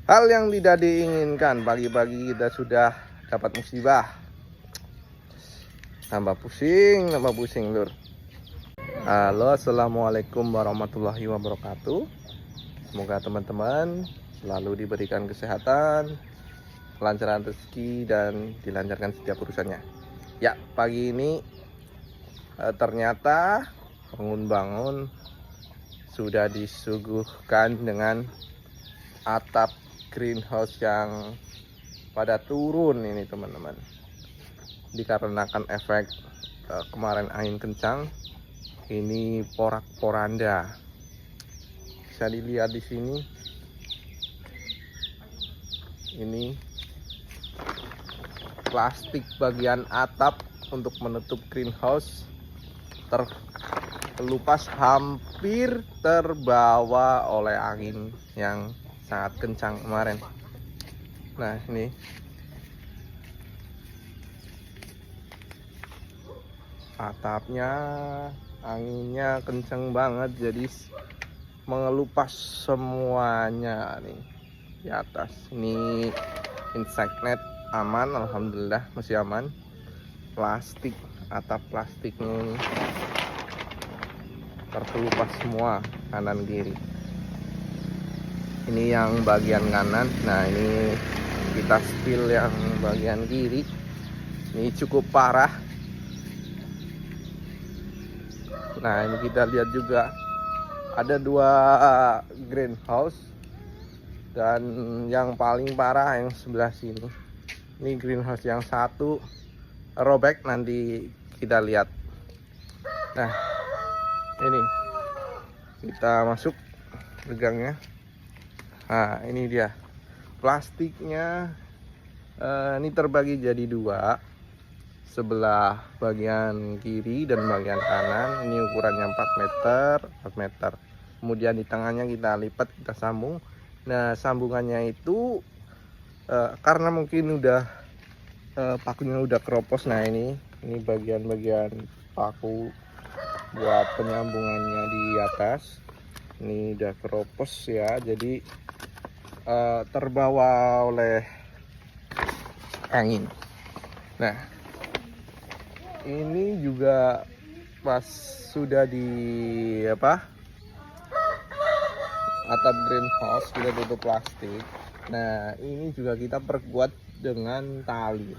Hal yang tidak diinginkan, pagi-pagi kita sudah dapat musibah. Tambah pusing lur. Halo, assalamualaikum warahmatullahi wabarakatuh. Semoga teman-teman selalu diberikan kesehatan, kelancaran rezeki, dan dilancarkan setiap urusannya. Ya, pagi ini ternyata bangun-bangun sudah disuguhkan dengan atap greenhouse yang pada turun ini teman-teman, dikarenakan efek kemarin angin kencang. Ini porak-poranda, bisa dilihat di sini. Ini plastik bagian atap untuk menutup greenhouse terkelupas, hampir terbawa oleh angin yang sangat kencang kemarin. Nah, ini atapnya, anginnya kencang banget, jadi mengelupas semuanya nih di atas. Ini insect net aman, alhamdulillah masih aman. Plastik, atap plastiknya ini terkelupas semua kanan kiri. Ini yang bagian kanan. Nah, ini kita spill yang bagian kiri. Ini cukup parah. Nah, ini kita lihat juga ada 2 greenhouse, dan yang paling parah yang sebelah sini. Ini greenhouse yang satu robek, nanti kita lihat. Nah, ini kita masuk pegangnya. Nah, ini dia plastiknya. Ini terbagi jadi 2, sebelah bagian kiri dan bagian kanan. Ini ukurannya 4 meter. Kemudian di tengahnya kita lipat, kita sambung. Nah, sambungannya itu karena mungkin udah pakunya udah keropos. Nah, ini bagian-bagian paku buat penyambungannya di atas. Ini udah keropos ya, jadi terbawa oleh angin. Nah, ini juga pas sudah di atap greenhouse kita tutup plastik. Nah, ini juga kita perkuat dengan tali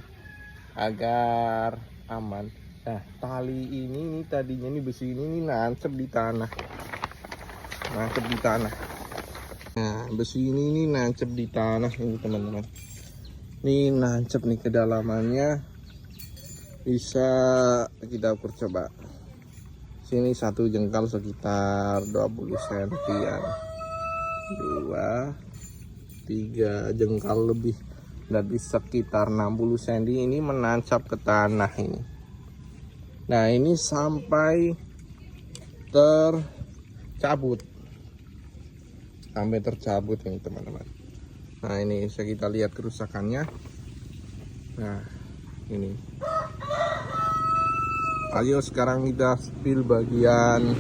agar aman. Nah, tali ini tadinya ini besi ini nancep di tanah. Nah, besi ini nancep di tanah ini teman-teman. Ini nancep nih, kedalamannya bisa kita ukur coba. Sini 1 jengkal sekitar 20 cm-an. 2, 3 jengkal lebih, berarti sekitar 60 cm ini menancap ke tanah ini. Nah, ini sampai tercabut ini teman-teman. Nah, ini bisa kita lihat kerusakannya. Nah, ini. Ayo sekarang kita spill bagian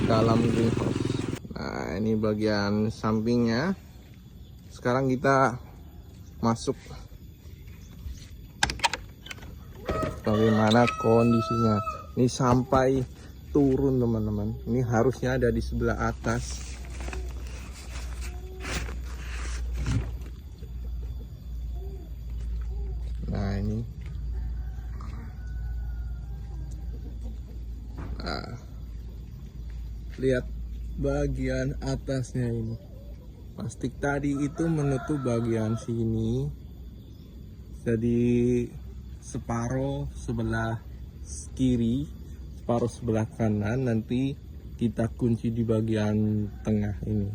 dalam greenhouse. Nah, ini bagian sampingnya. Sekarang kita masuk. Bagaimana kondisinya? Ini sampai turun teman-teman. Ini harusnya ada di sebelah atas. Nah, ini. Nah, lihat bagian atasnya ini. Plastik tadi itu menutup bagian sini. Jadi separuh sebelah kiri, separuh sebelah kanan, nanti kita kunci di bagian tengah ini.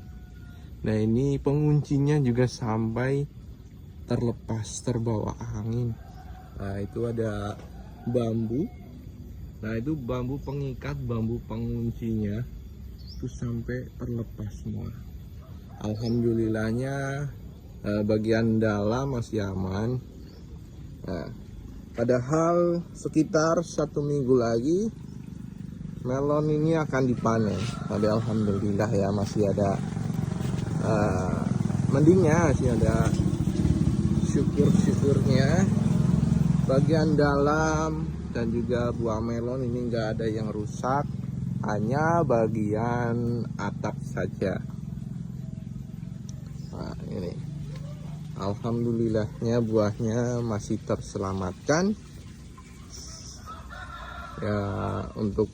Nah, ini penguncinya juga sampai terlepas, terbawa angin. Nah, itu ada bambu. Nah, itu bambu pengikat, bambu penguncinya itu sampai terlepas semua. Alhamdulillahnya bagian dalam masih aman. Nah, padahal sekitar 1 minggu lagi melon ini akan dipanen. Tapi alhamdulillah ya, masih ada mendingnya sih ada syukur-syukurnya. Bagian dalam dan juga buah melon ini nggak ada yang rusak, hanya bagian atap saja. Nah ini alhamdulillahnya buahnya masih terselamatkan ya. Untuk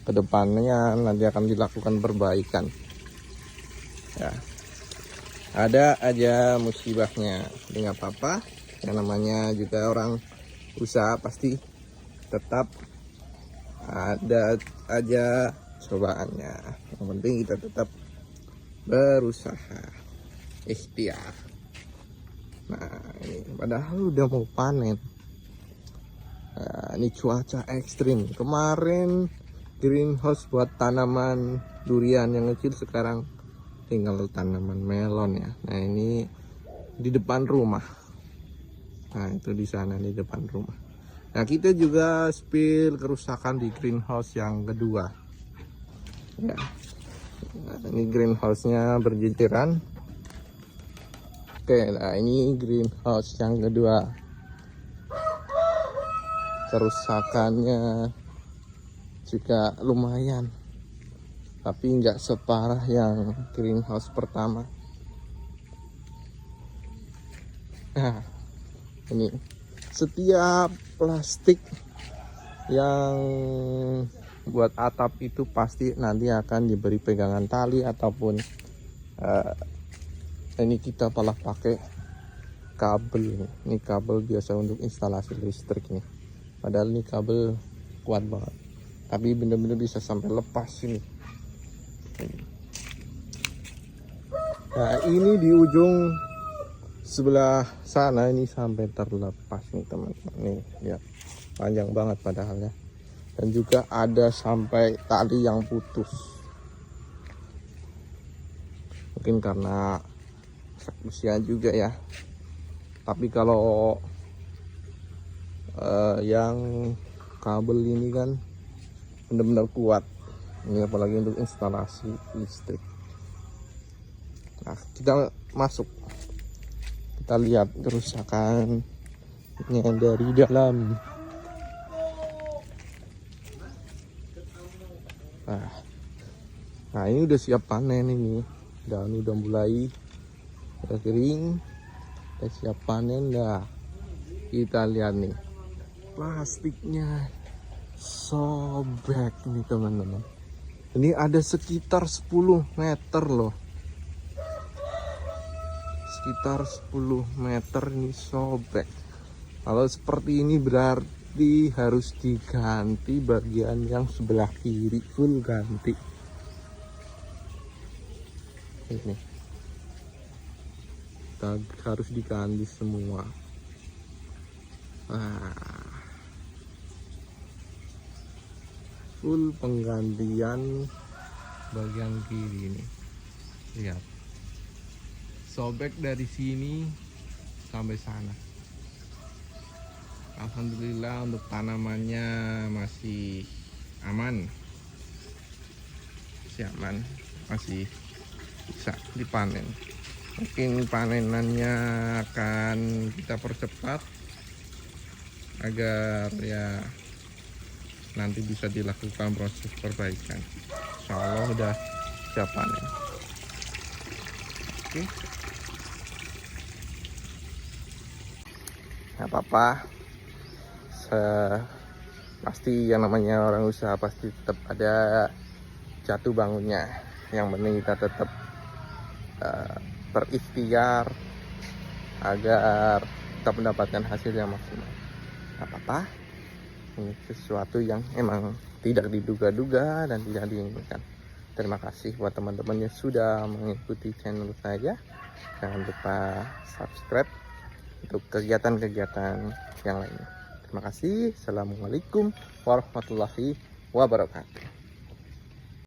kedepannya nanti akan dilakukan perbaikan ya. Ada aja musibahnya, tapi nggak apa-apa, yang namanya juga orang usaha pasti tetap ada aja cobaannya. Yang penting kita tetap berusaha, ikhtiar. Nah ini padahal udah mau panen. Nah, ini cuaca ekstrim. Kemarin greenhouse buat tanaman durian yang kecil, sekarang tinggal tanaman melon ya. Nah ini di depan rumah. Nah itu di sana di depan rumah. Nah kita juga spill kerusakan di greenhouse yang kedua ya. Nah, ini greenhouse-nya berjejeran. Oke, nah ini greenhouse yang kedua. Kerusakannya juga lumayan, tapi nggak separah yang greenhouse pertama. Nah ini setiap plastik yang buat atap itu pasti nanti akan diberi pegangan tali ataupun ini kita malah pakai kabel. Ini kabel biasa untuk instalasi listrik nih, padahal ini kabel kuat banget, tapi bener-bener bisa sampai lepas ini. Nah ini di ujung sebelah sana ini sampai terlepas nih teman-teman. Nih lihat, panjang banget padahal ya. Dan juga ada sampai tali yang putus. Mungkin karena usia juga ya. Tapi kalau yang kabel ini kan benar-benar kuat. Ini apalagi untuk instalasi listrik. Nah kita masuk, kita lihat kerusakannya dari dalam. Nah ini udah siap panen, ini daun udah mulai udah kering, udah siap panen. Dah kita lihat nih, plastiknya sobek nih teman-teman. Ini ada sekitar 10 meter loh, sekitar 10 meter ini sobek. Kalau seperti ini berarti harus diganti bagian yang sebelah kiri, full ganti. Ini harus diganti semua. Full penggantian bagian kiri ini. Lihat, sobek dari sini sampai sana. Alhamdulillah untuk tanamannya masih aman, masih bisa dipanen. Mungkin panenannya akan kita percepat agar ya nanti bisa dilakukan proses perbaikan. Insya Allah udah siap panen. Oke, nggak apa-apa. Pasti yang namanya orang usaha pasti tetap ada jatuh bangunnya. Yang penting kita tetap berikhtiar agar kita mendapatkan hasil yang maksimal. Gak apa-apa, ini sesuatu yang emang tidak diduga-duga dan tidak diinginkan. Terima kasih buat teman-teman yang sudah mengikuti channel saya. Jangan lupa subscribe untuk kegiatan-kegiatan yang lainnya. Terima kasih. Assalamualaikum warahmatullahi wabarakatuh.